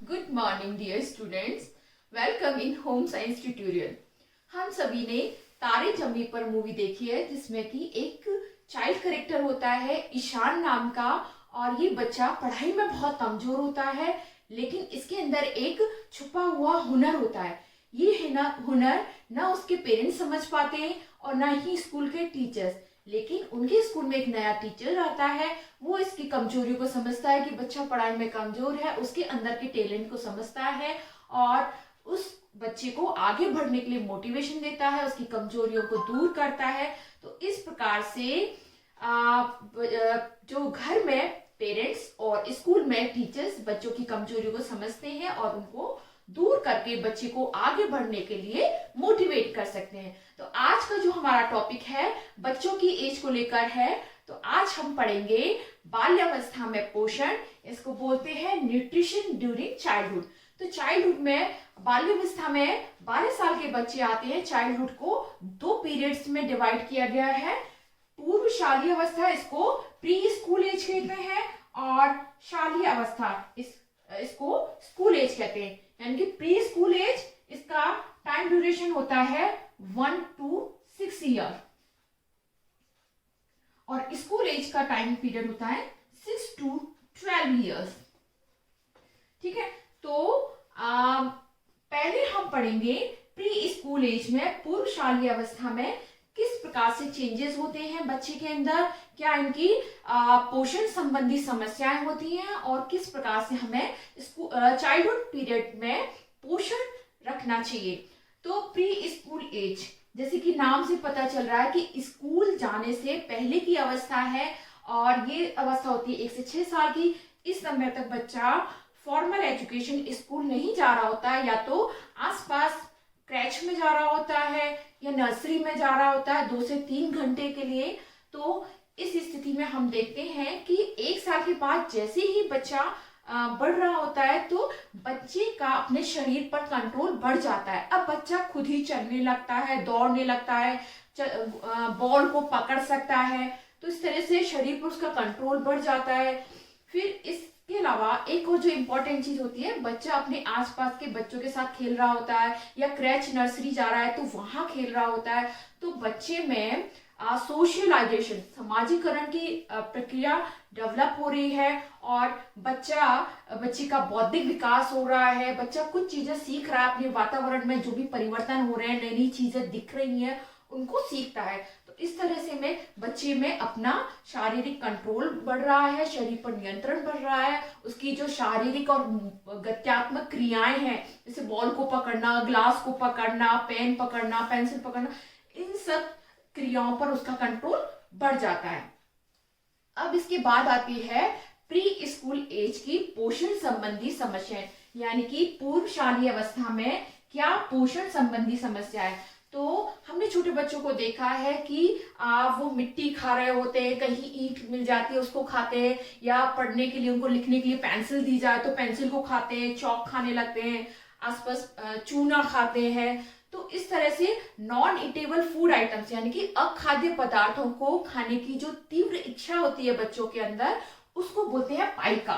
Good morning dear students, welcome in home science tutorial. हम सभी ने तारे जमी पर मूवी देखी है जिसमें कि एक चाइल्ड करेक्टर होता है ईशान नाम का। और ये बच्चा पढ़ाई में बहुत कमजोर होता है, लेकिन इसके अंदर एक छुपा हुआ हुनर होता है। ये हुनर ना उसके पेरेंट्स समझ पाते हैं और ना ही स्कूल के टीचर्स। लेकिन उनके स्कूल में एक नया टीचर आता है, वो इसकी कमजोरियों को समझता है कि बच्चा पढ़ाई में कमजोर है, उसके अंदर के टैलेंट को समझता है और उस बच्चे को आगे बढ़ने के लिए मोटिवेशन देता है, उसकी कमजोरियों को दूर करता है। तो इस प्रकार से जो घर में पेरेंट्स और स्कूल में टीचर्स बच्चों की कमजोरियों को समझते हैं और उनको दूर करके बच्चे को आगे बढ़ने के लिए मोटिवेट कर सकते हैं। तो आज का जो हमारा टॉपिक है बच्चों की एज को लेकर है। तो आज हम पढ़ेंगे बाल्यावस्था में पोषण, इसको बोलते हैं न्यूट्रिशन ड्यूरिंग चाइल्डहुड। तो चाइल्डहुड में बाल्यावस्था में 12 साल के बच्चे आते हैं। चाइल्डहुड को 2 पीरियड्स में डिवाइड किया गया है। पूर्व शालीय अवस्था, इसको प्री स्कूल एज कहते हैं, और शालीय अवस्था इसको स्कूल एज कहते हैं। यानी कि प्री स्कूल एज, इसका टाइम ड्यूरेशन होता है 1 to 6 ईयर, और स्कूल एज का टाइम पीरियड होता है 6 to 12 ईयर्स। ठीक है, तो पहले हम पढ़ेंगे प्री स्कूल एज में, पूर्व शालीय अवस्था में किस प्रकार से चेंजेस होते हैं बच्चे के अंदर, क्या इनकी पोषण संबंधी समस्याएं होती हैं और किस प्रकार से हमें चाइल्डहुड पीरियड में पोषण रखना चाहिए। तो प्री स्कूल एज, जैसे कि नाम से पता चल रहा है कि स्कूल जाने से पहले की अवस्था है, और ये अवस्था होती है 1 से 6 साल की। इस समय तक बच्चा फॉर्मल एजुकेशन स्कूल नहीं जा रहा होता है, या तो आसपास क्रैच में जा रहा होता है या नर्सरी में जा रहा होता है 2 से 3 घंटे के लिए। तो इस स्थिति में हम देखते हैं कि 1 साल के बाद जैसे ही बच्चा बढ़ रहा होता है तो बच्चे का अपने शरीर पर कंट्रोल बढ़ जाता है। अब बच्चा खुद ही चलने लगता है, दौड़ने लगता है, बॉल को पकड़ सकता है। तो इस तरह से शरीर पर उसका कंट्रोल बढ़ जाता है। फिर इसके अलावा एक और जो इम्पोर्टेंट चीज होती है, बच्चा अपने आसपास के बच्चों के साथ खेल रहा होता है या क्रैच नर्सरी जा रहा है तो वहां खेल रहा होता है। तो बच्चे में सोशलाइजेशन, समाजीकरण की प्रक्रिया डेवलप हो रही है, और बच्चे का बौद्धिक विकास हो रहा है। बच्चा कुछ चीजें सीख रहा है, अपने वातावरण में जो भी परिवर्तन हो रहे हैं, नई नई चीजें दिख रही हैं, उनको सीखता है। तो इस तरह से में बच्चे में अपना शारीरिक कंट्रोल बढ़ रहा है, शरीर पर नियंत्रण बढ़ रहा है। उसकी जो शारीरिक और गत्यात्मक क्रियाएं हैं, जैसे बॉल को पकड़ना, ग्लास को पकड़ना, पेन पकड़ना, पेंसिल पकड़ना, इन सब क्रियाओं पर उसका कंट्रोल बढ़ जाता है। अब इसके बाद आती है प्री स्कूल एज की पोषण संबंधी समस्याएं, यानी कि पूर्व शालीय अवस्था में क्या पोषण संबंधी समस्या है। तो हमने छोटे बच्चों को देखा है कि वो मिट्टी खा रहे होते हैं, कहीं ईंट मिल जाती है उसको खाते हैं, या पढ़ने के लिए उनको लिखने के लिए पेंसिल दी जाए तो पेंसिल को खाते हैं, चौक खाने लगते हैं, आसपास चूना खाते हैं। तो इस तरह से नॉन ईटेबल फूड आइटम्स, यानी कि अखाद्य पदार्थों को खाने की जो तीव्र इच्छा होती है बच्चों के अंदर, उसको बोलते हैं पाइका।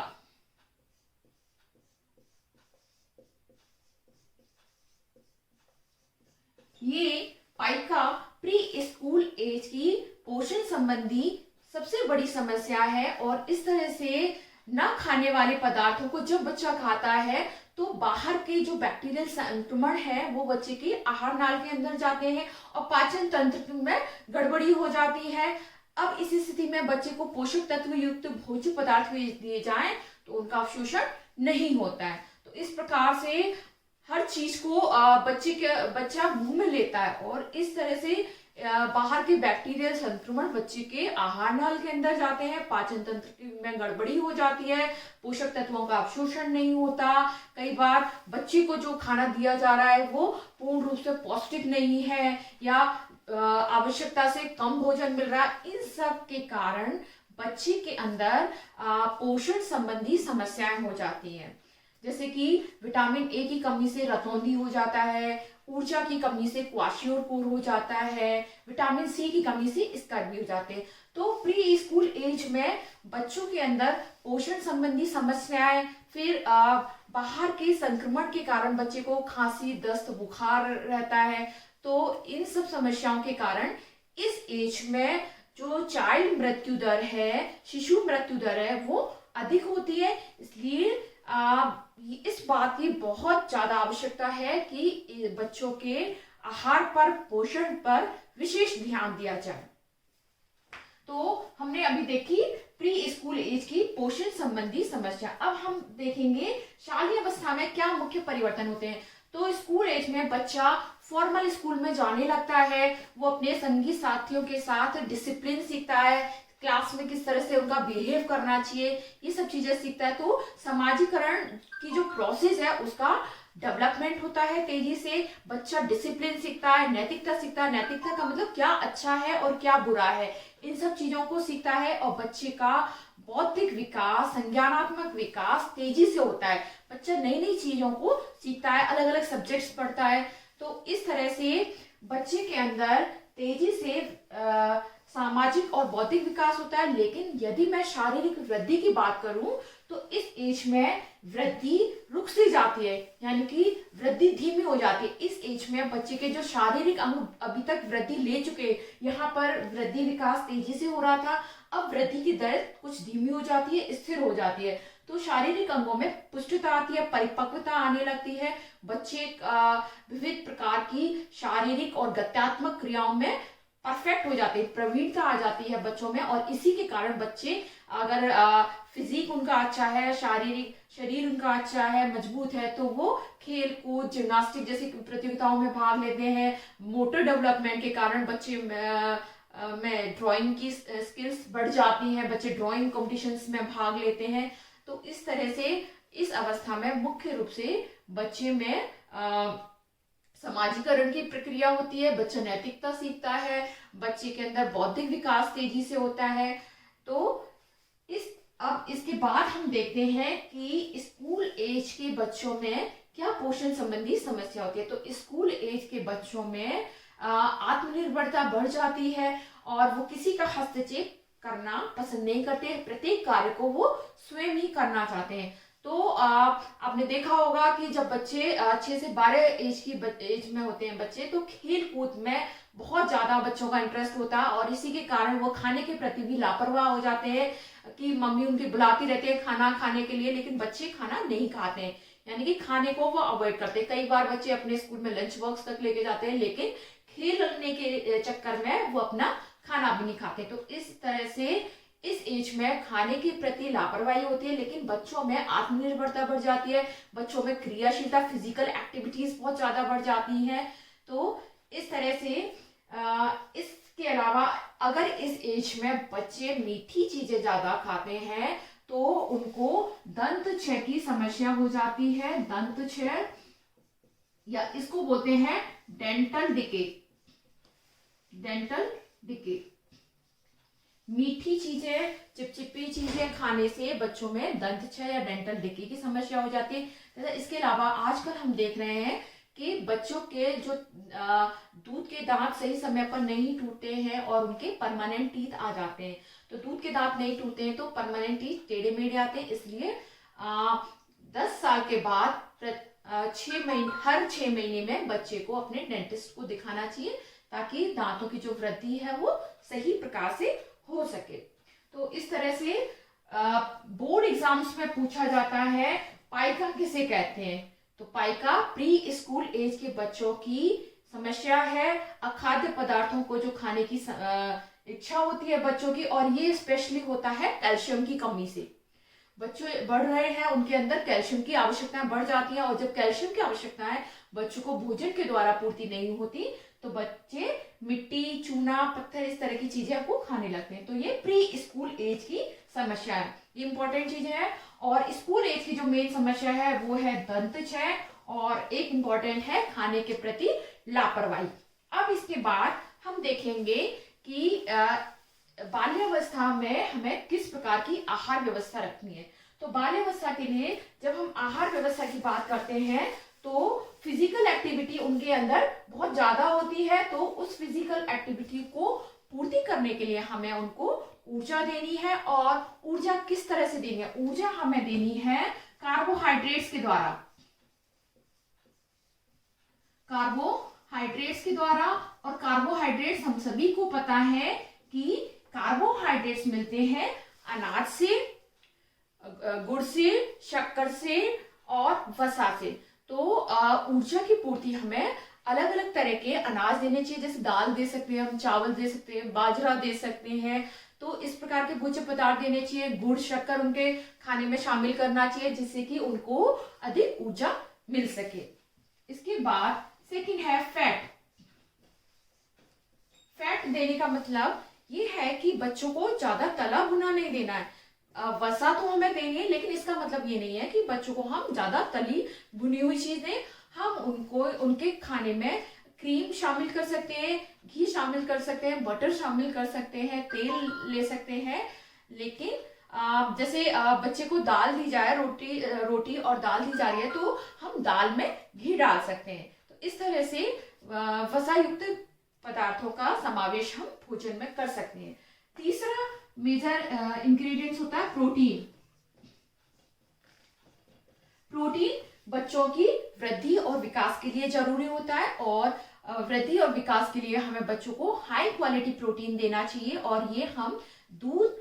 ये पाइका प्री स्कूल एज की पोषण संबंधी सबसे बड़ी समस्या है, और इस तरह से न खाने वाले पदार्थों को जब बच्चा खाता है तो बाहर के जो बैक्टीरियल संक्रमण है वो बच्चे के आहार नाल के अंदर जाते हैं और पाचन तंत्र में गड़बड़ी हो जाती है। अब इस स्थिति में बच्चे को पोषक तत्व युक्त भोज्य पदार्थ दिए जाएं तो उनका अवशोषण नहीं होता है। तो इस प्रकार से हर चीज को बच्चा मुंह में लेता है, और इस तरह से बाहर के बैक्टीरियल संक्रमण बच्चे के आहार नाल के अंदर जाते हैं, पाचन तंत्र में गड़बड़ी हो जाती है, पोषक तत्वों का अवशोषण नहीं होता। कई बार बच्चे को जो खाना दिया जा रहा है वो पूर्ण रूप से पौष्टिक नहीं है, या आवश्यकता से कम भोजन मिल रहा है। इन सब के कारण बच्चे के अंदर पोषण संबंधी समस्याएं हो जाती हैं, जैसे कि विटामिन ए की कमी से रतौंधी हो जाता है, ऊर्जा की कमी से क्वाशियोर कोर हो जाता है, विटामिन सी की कमी से स्कर्वी हो जाते हैं। तो प्री स्कूल एज में बच्चों के अंदर पोषण संबंधी समस्याएं, फिर बाहर के संक्रमण के कारण बच्चे को खांसी, दस्त, बुखार रहता है। तो इन सब समस्याओं के कारण इस एज में जो चाइल्ड मृत्यु दर है, शिशु मृत्यु दर है, वो अधिक होती है। इसलिए इस बात की बहुत ज्यादा आवश्यकता है कि बच्चों के आहार पर, पोषण पर विशेष ध्यान दिया जाए। तो हमने अभी देखी प्री स्कूल एज की पोषण संबंधी समस्या। अब हम देखेंगे शालेय अवस्था में क्या मुख्य परिवर्तन होते हैं। तो स्कूल एज में बच्चा फॉर्मल स्कूल में जाने लगता है, वो अपने संगी साथियों के साथ डिसिप्लिन सीखता है, क्लास में किस तरह से उनका बिहेव करना चाहिए, ये सब चीजें सीखता है। तो समाजीकरण की जो प्रोसेस है उसका डेवलपमेंट होता है तेजी से। बच्चा डिसिप्लिन सीखता है, नैतिकता सीखता है। नैतिकता का मतलब क्या अच्छा है और क्या बुरा है, इन सब चीजों को सीखता है। और बच्चे का बौद्धिक विकास, संज्ञानात्मक विकास तेजी से होता है। बच्चा नई नई चीजों को सीखता है, अलग अलग सब्जेक्ट्स पढ़ता है। तो इस तरह से बच्चे के अंदर तेजी से सामाजिक और बौद्धिक विकास होता है। लेकिन यदि मैं शारीरिक वृद्धि की बात करूं तो इस एज में वृद्धि रुक सी जाती है, यानी कि वृद्धि धीमी हो जाती है। इस एज में बच्चे के जो शारीरिक अंग अभी तक वृद्धि ले चुके, यहाँ पर वृद्धि विकास तेजी से हो रहा था, अब वृद्धि की दर कुछ धीमी हो जाती है, स्थिर हो जाती है। तो शारीरिक अंगों में पुष्टता आती है, परिपक्वता आने लगती है। बच्चे विविध प्रकार की शारीरिक और गत्यात्मक क्रियाओं में परफेक्ट हो जाते हैं, प्रवीणता आ जाती है बच्चों में। और इसी के कारण बच्चे अगर फिजिक उनका अच्छा है, शारीरिक शरीर उनका अच्छा है, मजबूत है, तो वो खेल कूद, जिम्नास्टिक जैसी प्रतियोगिताओं में भाग लेते हैं। मोटर डेवलपमेंट के कारण बच्चे में ड्राइंग की स्किल्स बढ़ जाती हैं, बच्चे ड्राइंग कॉम्पिटिशन्स में भाग लेते हैं। तो इस तरह से इस अवस्था में मुख्य रूप से बच्चे में समाजीकरण की प्रक्रिया होती है, बच्चा नैतिकता सीखता है, बच्चे के अंदर बौद्धिक विकास तेजी से होता है। तो अब इसके बाद हम देखते हैं कि स्कूल एज के बच्चों में क्या पोषण संबंधी समस्या होती है। तो स्कूल एज के बच्चों में आत्मनिर्भरता बढ़ जाती है और वो किसी का हस्तक्षेप करना पसंद नहीं करते, प्रत्येक कार्य को वो स्वयं ही करना चाहते हैं। तो आपने देखा होगा कि जब बच्चे 6 से 12 एज में होते हैं बच्चे, तो खेल कूद में बहुत ज्यादा बच्चों का इंटरेस्ट होता है और इसी के कारण वो खाने के प्रति भी लापरवाह हो जाते हैं कि मम्मी उनकी बुलाती रहती है खाना खाने के लिए, लेकिन बच्चे खाना नहीं खाते हैं, यानी कि खाने को वो अवॉइड करते हैं। कई बार बच्चे अपने स्कूल में लंच बॉक्स तक लेके जाते हैं, लेकिन खेलने के चक्कर में वो अपना खाना भी नहीं खाते। तो इस तरह से इस एज में खाने के प्रति लापरवाही होती है, लेकिन बच्चों में आत्मनिर्भरता बढ़ जाती है, बच्चों में क्रियाशीलता, फिजिकल एक्टिविटीज बहुत ज्यादा बढ़ जाती हैं। तो इस तरह से इसके अलावा अगर इस एज में बच्चे मीठी चीजें ज्यादा खाते हैं तो उनको दंत क्षय की समस्या हो जाती है। दंत क्षय या इसको बोलते हैं डेंटल डिके। डेंटल डिके, मीठी चीजें, चिपचिपी चीजें खाने से बच्चों में दंत क्षय या डेंटल डिके की समस्या हो जाती है। तथा इसके अलावा आजकल हम देख रहे हैं कि बच्चों के जो दूध के दांत सही समय पर नहीं टूटते हैं और उनके परमानेंट टीथ आ जाते हैं। तो दूध के दांत नहीं टूटते हैं तो परमानेंट टीथ टेढ़े मेढ़े आते हैं। इसलिए 10 साल के बाद हर 6 महीने में बच्चे को अपने डेंटिस्ट को दिखाना चाहिए, ताकि दांतों की जो वृद्धि है वो सही प्रकार से हो सके। तो इस तरह से बोर्ड एग्जाम्स में पूछा जाता है पाइका किसे कहते हैं। तो पाइका प्री स्कूल एज के बच्चों की समस्या है, अखाद्य पदार्थों को जो खाने की इच्छा होती है बच्चों की, और ये स्पेशली होता है कैल्शियम की कमी से। बच्चे बढ़ रहे हैं, उनके अंदर कैल्शियम की आवश्यकताएं बढ़ जाती है, और जब कैल्शियम की आवश्यकताएं बच्चों को भोजन के द्वारा पूर्ति नहीं होती तो बच्चे मिट्टी, चूना, पत्थर इस तरह की चीजें को खाने लगते हैं। तो ये प्री स्कूल एज की समस्या है, ये इंपॉर्टेंट चीज है। और स्कूल एज की जो मेन समस्या है वो है दंत क्षय, और एक इंपॉर्टेंट है खाने के प्रति लापरवाही। अब इसके बाद हम देखेंगे कि बाल्यावस्था में हमें किस प्रकार की आहार व्यवस्था रखनी है। तो बाल्यावस्था के लिए जब हम आहार व्यवस्था की बात करते हैं तो फिजिकल एक्टिविटी उनके अंदर बहुत ज्यादा होती है, तो उस फिजिकल एक्टिविटी को पूर्ति करने के लिए हमें उनको ऊर्जा देनी है। और ऊर्जा किस तरह से देनी है? ऊर्जा हमें देनी है कार्बोहाइड्रेट्स के द्वारा, कार्बोहाइड्रेट्स के द्वारा। और कार्बोहाइड्रेट्स हम सभी को पता है कि कार्बोहाइड्रेट्स मिलते हैं अनाज से, गुड़ से, शक्कर से और वसा से। तो ऊर्जा की पूर्ति हमें अलग अलग तरह के अनाज देने चाहिए, जैसे दाल दे सकते हैं हम, चावल दे सकते हैं, बाजरा दे सकते हैं। तो इस प्रकार के भोज्य पदार्थ देने चाहिए। गुड़, शक्कर उनके खाने में शामिल करना चाहिए, जिससे कि उनको अधिक ऊर्जा मिल सके। इसके बाद सेकंड है फैट। फैट देने का मतलब ये है कि बच्चों को ज्यादा तला भुना नहीं देना है। वसा तो हमें देनी है, लेकिन इसका मतलब ये नहीं है कि बच्चों को हम ज्यादा तली भुनी हुई चीज दें। हम उनको उनके खाने में क्रीम शामिल कर सकते हैं, घी शामिल कर सकते हैं, बटर शामिल कर सकते हैं, तेल ले सकते हैं। लेकिन जैसे बच्चे को दाल दी जाए, रोटी और दाल दी जा रही है, तो हम दाल में घी डाल सकते हैं। तो इस तरह से वसा युक्त पदार्थों का समावेश हम भोजन में कर सकते हैं। तीसरा मेजर इंग्रेडिएंट्स होता है प्रोटीन। प्रोटीन बच्चों की वृद्धि और विकास के लिए जरूरी होता है, और वृद्धि और विकास के लिए हमें बच्चों को हाई क्वालिटी प्रोटीन देना चाहिए। और ये हम दूध,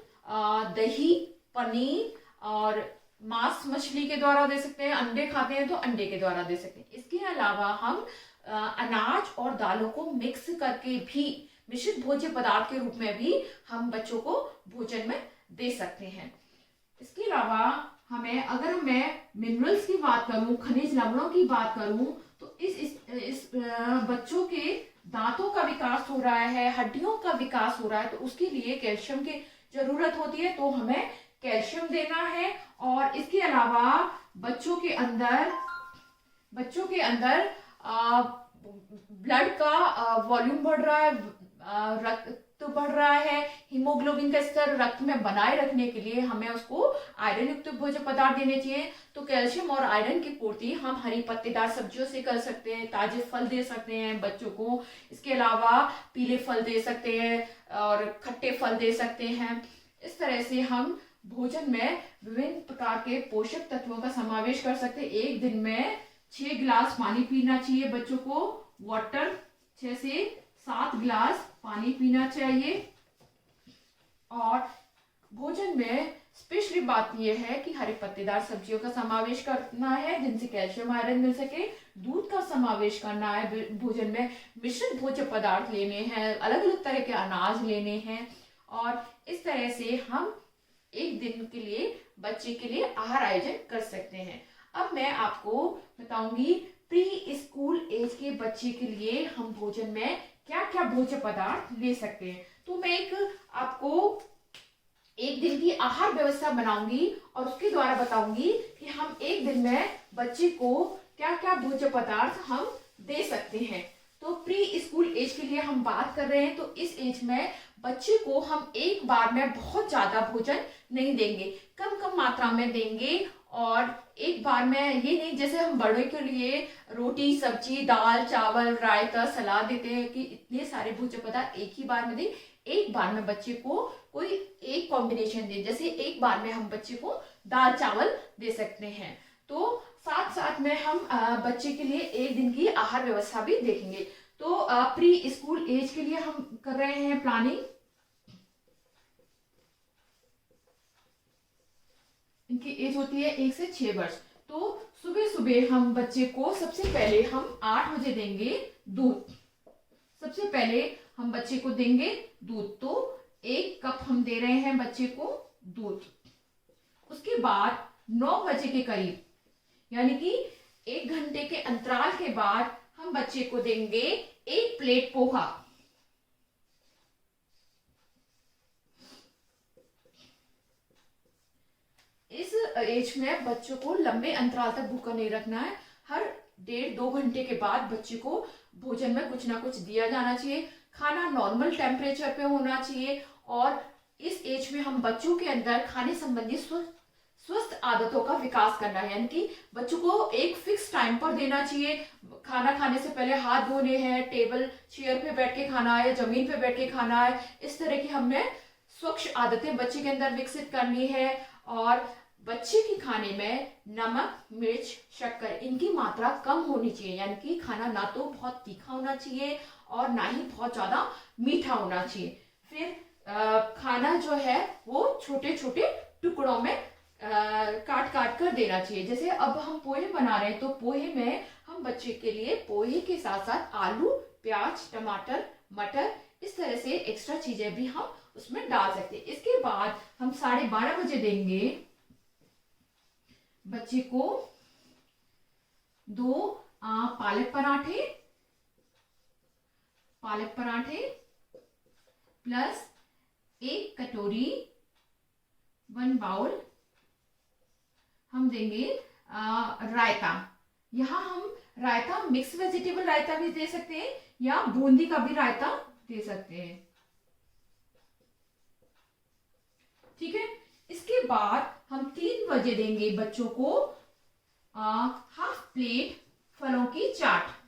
दही, पनीर और मांस मछली के द्वारा दे सकते हैं। अंडे खाते हैं तो अंडे के द्वारा दे सकते हैं। इसके अलावा हम अनाज और दालों को मिक्स करके भी मिश्रित भोज्य पदार्थ के रूप में भी हम बच्चों को भोजन में दे सकते हैं। इसके अलावा अगर मैं मिनरल्स की बात करूं, खनिज लवणों की बात करूं, तो इस बच्चों के दांतों का विकास हो रहा है, हड्डियों का विकास हो रहा है, तो उसके लिए कैल्शियम की जरूरत होती है। तो हमें कैल्शियम देना है। और इसके अलावा बच्चों के अंदर ब्लड का वॉल्यूम बढ़ रहा है, रक्त बढ़ रहा है, हीमोग्लोबिन का स्तर रक्त में बनाए रखने के लिए हमें उसको आयरन युक्त भोज्य पदार्थ देने चाहिए। तो कैल्शियम और आयरन की पूर्ति हम हरी पत्तेदार सब्जियों से कर सकते हैं। ताजे फल दे सकते हैं बच्चों को। इसके अलावा पीले फल दे सकते हैं और खट्टे फल दे सकते हैं। इस तरह से हम भोजन में विभिन्न प्रकार के पोषक तत्वों का समावेश कर सकते हैं। एक दिन में 6 गिलास पानी पीना चाहिए बच्चों को। वाटर 6 से 7 गिलास पानी पीना चाहिए। और भोजन में स्पेशली बात यह है कि हरी पत्तेदार सब्जियों का समावेश करना है, जिनसे कैल्शियम आयरन मिल सके। दूध का समावेश करना है भोजन में। मिश्रित भोज्य पदार्थ लेने हैं, अलग अलग तरह के अनाज लेने हैं। और इस तरह से हम एक दिन के लिए बच्चे के लिए आहार आयोजन कर सकते हैं। अब मैं आपको बताऊंगी प्री स्कूल एज के बच्चे के लिए हम भोजन में क्या क्या भोज्य पदार्थ ले सकते हैं। तो मैं आपको एक दिन की आहार व्यवस्था बनाऊंगी और उसके द्वारा बताऊंगी कि हम एक दिन में बच्चे को क्या क्या भोज्य पदार्थ हम दे सकते हैं। तो प्री स्कूल एज के लिए हम बात कर रहे हैं, तो इस एज में बच्चे को हम एक बार में बहुत ज्यादा भोजन नहीं देंगे, कम कम मात्रा में देंगे। और एक बार में ये नहीं जैसे हम बड़े के लिए रोटी, सब्जी, दाल, चावल, रायता, सलाद देते हैं कि इतने सारे भोज्य पदार्थ एक ही बार में दें। एक बार में बच्चे को कोई एक कॉम्बिनेशन दें। जैसे एक बार में हम बच्चे को दाल चावल दे सकते हैं। तो साथ साथ में हम बच्चे के लिए एक दिन की आहार व्यवस्था भी देखेंगे। तो प्री स्कूल एज के लिए हम कर रहे हैं प्लानिंग। इनकी एज होती है 1 से 6 वर्ष। तो सुबह सुबह हम बच्चे को सबसे पहले हम 8 बजे देंगे दूध। सबसे पहले हम बच्चे को देंगे दूध। तो 1 कप हम दे रहे हैं बच्चे को दूध। उसके बाद 9 बजे के करीब, यानी कि 1 घंटे के अंतराल के बाद हम बच्चे को देंगे 1 प्लेट पोहा। इस एज में बच्चों को लंबे अंतराल तक भूखा नहीं रखना है। हर 1.5-2 घंटे के बाद बच्चे को भोजन में कुछ ना कुछ दिया जाना चाहिए। खाना नॉर्मल टेम्परेचर पे होना चाहिए। और इस एज में हम बच्चों के अंदर खाने संबंधी स्वस्थ आदतों का विकास करना है, यानी कि बच्चों को एक फिक्स टाइम पर देना चाहिए। खाना खाने से पहले हाथ धोने हैं, टेबल चेयर पे बैठ के खाना है, जमीन पे बैठ के खाना है। इस तरह की हमने स्वच्छ आदतें बच्चे के अंदर विकसित करनी है। और बच्चे के खाने में नमक, मिर्च, शक्कर इनकी मात्रा कम होनी चाहिए, यानी कि खाना ना तो बहुत तीखा होना चाहिए और ना ही बहुत ज्यादा मीठा होना चाहिए। फिर खाना जो है वो छोटे छोटे टुकड़ों में काट काट कर देना चाहिए। जैसे अब हम पोहे बना रहे हैं तो पोहे में हम बच्चे के लिए पोहे के साथ साथ आलू, प्याज, टमाटर, मटर इस तरह से एक्स्ट्रा चीजें भी हम उसमें डाल सकते हैं। इसके बाद हम 12:30 बजे देंगे बच्चे को 2 पालक पराठे प्लस 1 कटोरी 1 बाउल हम देंगे रायता। यहाँ हम रायता मिक्स वेजिटेबल रायता भी दे सकते हैं या बूंदी का भी रायता दे सकते हैं। ठीक है, इसके बाद हम 3 बजे देंगे बच्चों को हाफ प्लेट फलों की चाट।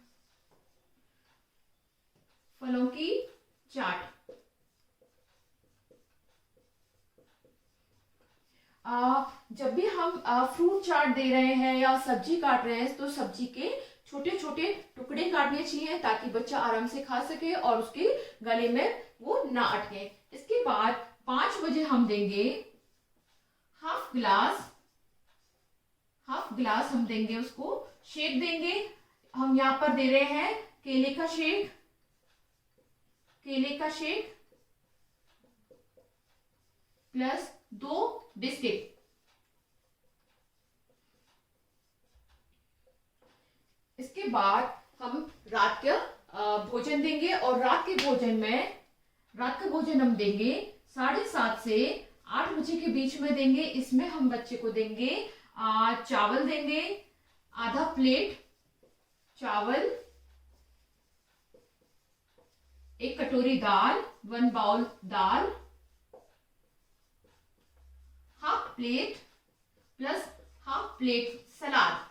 जब भी हम फ्रूट चाट दे रहे हैं या सब्जी काट रहे हैं तो सब्जी के छोटे छोटे टुकड़े काटने चाहिए ताकि बच्चा आराम से खा सके और उसके गले में वो ना अटके। इसके बाद 5 बजे हम देंगे हाफ गिलास हम देंगे उसको शेक देंगे। हम यहाँ पर दे रहे हैं केले का शेक प्लस 2 बिस्किट। इसके बाद हम रात का भोजन देंगे और रात के भोजन हम देंगे 7:30 से 8 बजे के बीच में देंगे। इसमें हम बच्चे को देंगे चावल देंगे, आधा प्लेट चावल, 1 कटोरी दाल, 1 बाउल दाल, half plate plus half plate सलाद।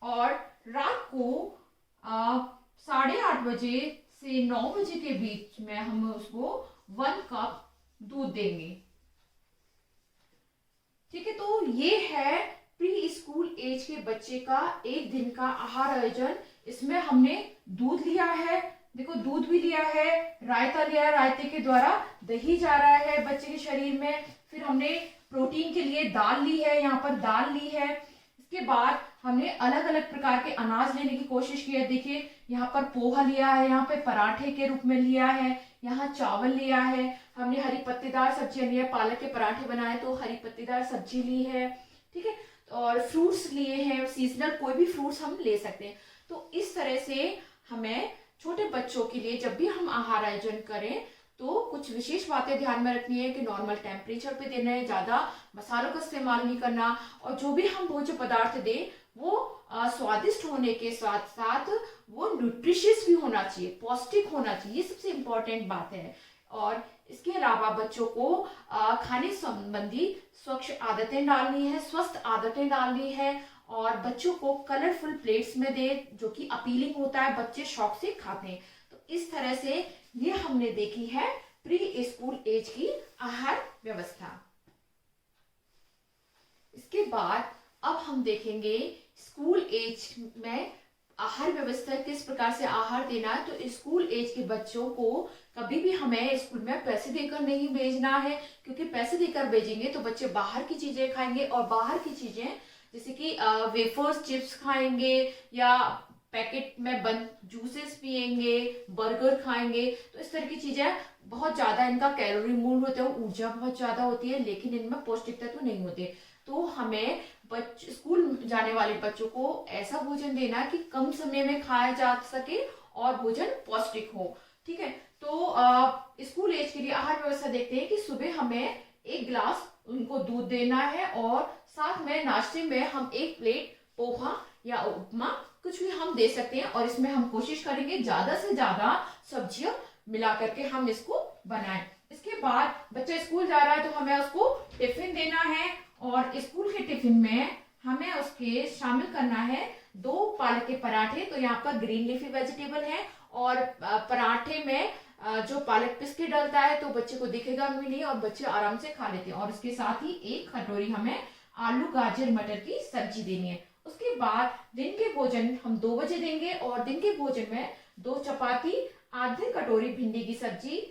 और रात को 8:30 बजे से 9 बजे के बीच में हम उसको 1 कप दूध देंगे। ठीक है, तो ये है प्री स्कूल एज के बच्चे का एक दिन का आहार आयोजन। इसमें हमने दूध लिया है, देखो दूध भी लिया है, रायता लिया है, रायते के द्वारा दही जा रहा है बच्चे के शरीर में। फिर हमने प्रोटीन के लिए दाल ली है, यहाँ पर दाल ली है। इसके बाद हमने अलग अलग प्रकार के अनाज लेने की कोशिश की है। देखिए यहाँ पर पोहा लिया है, यहाँ पे पराठे के रूप में लिया है, यहाँ चावल लिया है, हमने हरी पत्तेदार सब्जियां ली है, पालक के पराठे बनाए तो हरी पत्तेदार सब्जी ली है। ठीक है, और फ्रूट्स लिए हैं, सीजनल कोई भी फ्रूट्स हम ले सकते हैं। तो इस तरह से हमें छोटे बच्चों के लिए जब भी हम आहार आयोजन करें तो कुछ विशेष बातें ध्यान में रखनी है कि नॉर्मल टेम्परेचर पे देना है, ज्यादा मसालों का इस्तेमाल नहीं करना, और जो भी हम भोज्य पदार्थ दें वो स्वादिष्ट होने के साथ साथ वो न्यूट्रिशियस भी होना चाहिए, पौष्टिक होना चाहिए, ये सबसे इम्पोर्टेंट बात है। और इसके अलावा बच्चों को खाने संबंधी स्वच्छ आदतें डालनी है, स्वस्थ आदतें डालनी है, और बच्चों को कलरफुल प्लेट्स में दे जो कि अपीलिंग होता है, बच्चे शौक से खाते हैं। तो इस तरह से ये हमने देखी है प्री स्कूल एज की आहार व्यवस्था। इसके बाद अब हम देखेंगे स्कूल एज में आहार व्यवस्था किस प्रकार से आहार देना है। तो स्कूल एज के बच्चों को कभी भी हमें स्कूल में पैसे देकर नहीं भेजना है, क्योंकि पैसे देकर भेजेंगे तो बच्चे बाहर की चीजें खाएंगे, और बाहर की चीजें जैसे कि वेफर्स, चिप्स खाएंगे या पैकेट में बंद जूसेस पिएंगे, बर्गर खाएंगे। तो इस तरह की चीजें बहुत ज्यादा इनका कैलोरी मूल होता है, ऊर्जा बहुत ज्यादा होती है, लेकिन इनमें पौष्टिक तत्व नहीं होते। तो हमें स्कूल जाने वाले बच्चों को ऐसा भोजन देना कि कम समय में खाया जा सके और भोजन पौष्टिक हो। ठीक है, तो स्कूल एज के लिए आहार व्यवस्था देखते हैं कि सुबह हमें 1 गिलास उनको दूध देना है, और साथ में नाश्ते में हम 1 प्लेट पोहा या उपमा कुछ भी हम दे सकते हैं, और इसमें हम कोशिश करेंगे ज्यादा से ज्यादा सब्जियां मिला करके हम इसको बनाएं। इसके बाद बच्चा स्कूल जा रहा है तो हमें उसको टिफिन देना है, और स्कूल के टिफिन में हमें उसके शामिल करना है 2 पालक के पराठे। तो यहाँ पर ग्रीन लीफी वेजिटेबल है, और पराठे में जो पालक पिस के डलता है तो बच्चे को दिखेगा भी नहीं और बच्चे आराम से खा लेते हैं। और इसके साथ ही 1 कटोरी हमें आलू गाजर मटर की सब्जी देनी है। उसके बाद दिन के भोजन हम 2 बजे देंगे, और दिन के भोजन में 2 चपाती, आधी कटोरी भिंडी की सब्जी,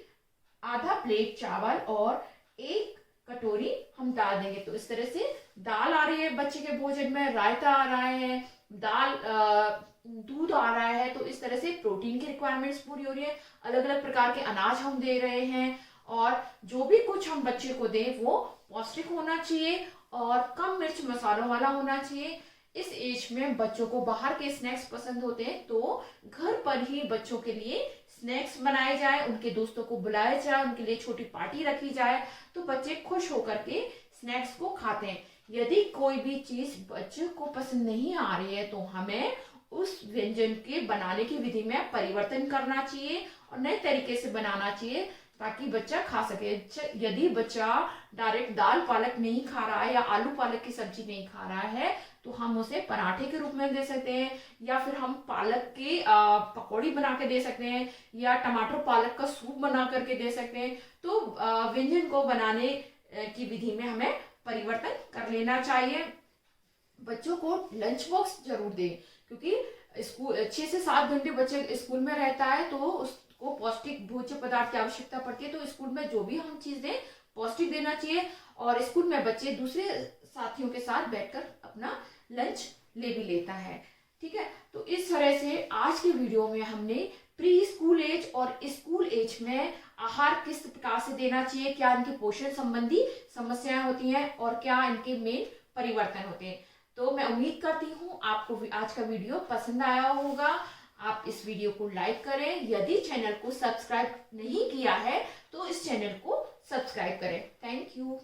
आधा प्लेट चावल और 1 कटोरी हम दाल देंगे। तो इस तरह से दाल आ रही है बच्चे के भोजन में, रायता आ रहा है, दाल दूध आ रहा है। तो इस तरह से प्रोटीन की रिक्वायरमेंट्स पूरी हो रही है, अलग अलग प्रकार के अनाज हम दे रहे हैं, और जो भी कुछ हम बच्चे को दें वो पौष्टिक होना चाहिए और कम मिर्च मसालों वाला होना चाहिए। इस एज में बच्चों को बाहर के स्नैक्स पसंद होते हैं, तो घर पर ही बच्चों के लिए स्नैक्स बनाए जाए, उनके दोस्तों को बुलाया जाए, उनके लिए छोटी पार्टी रखी जाए, तो बच्चे खुश होकर के स्नैक्स को खाते हैं। यदि कोई भी चीज बच्चे को पसंद नहीं आ रही है तो हमें उस व्यंजन के बनाने की विधि में परिवर्तन करना चाहिए और नए तरीके से बनाना चाहिए, ताकि बच्चा खा सके। यदि बच्चा डायरेक्ट दाल पालक नहीं खा रहा है या आलू पालक की सब्जी नहीं खा रहा है तो हम उसे पराठे के रूप में दे सकते हैं, या फिर हम पालक की पकौड़ी बना के दे सकते हैं, या टमाटर पालक का सूप बना करके दे सकते हैं। तो व्यंजन को बनाने की विधि में हमें परिवर्तन कर लेना चाहिए। बच्चों को लंच बॉक्स जरूर दें, क्योंकि स्कूल 6 से 7 घंटे बच्चे स्कूल में रहता है तो उसको पौष्टिक भोज्य पदार्थ की आवश्यकता पड़ती है। तो स्कूल में जो भी हम चीज दें पौष्टिक देना चाहिए, और स्कूल में बच्चे दूसरे साथियों के साथ बैठकर अपना लंच ले भी लेता है। ठीक है, तो इस तरह से आज की वीडियो में हमने प्री स्कूल एज और स्कूल एज में आहार किस प्रकार से देना चाहिए, क्या इनके पोषण संबंधी समस्याएं होती हैं और क्या इनके मेन परिवर्तन होते हैं। तो मैं उम्मीद करती हूँ आपको आज का वीडियो पसंद आया होगा। आप इस वीडियो को लाइक करें, यदि चैनल को सब्सक्राइब नहीं किया है तो इस चैनल को सब्सक्राइब करें। Thank you.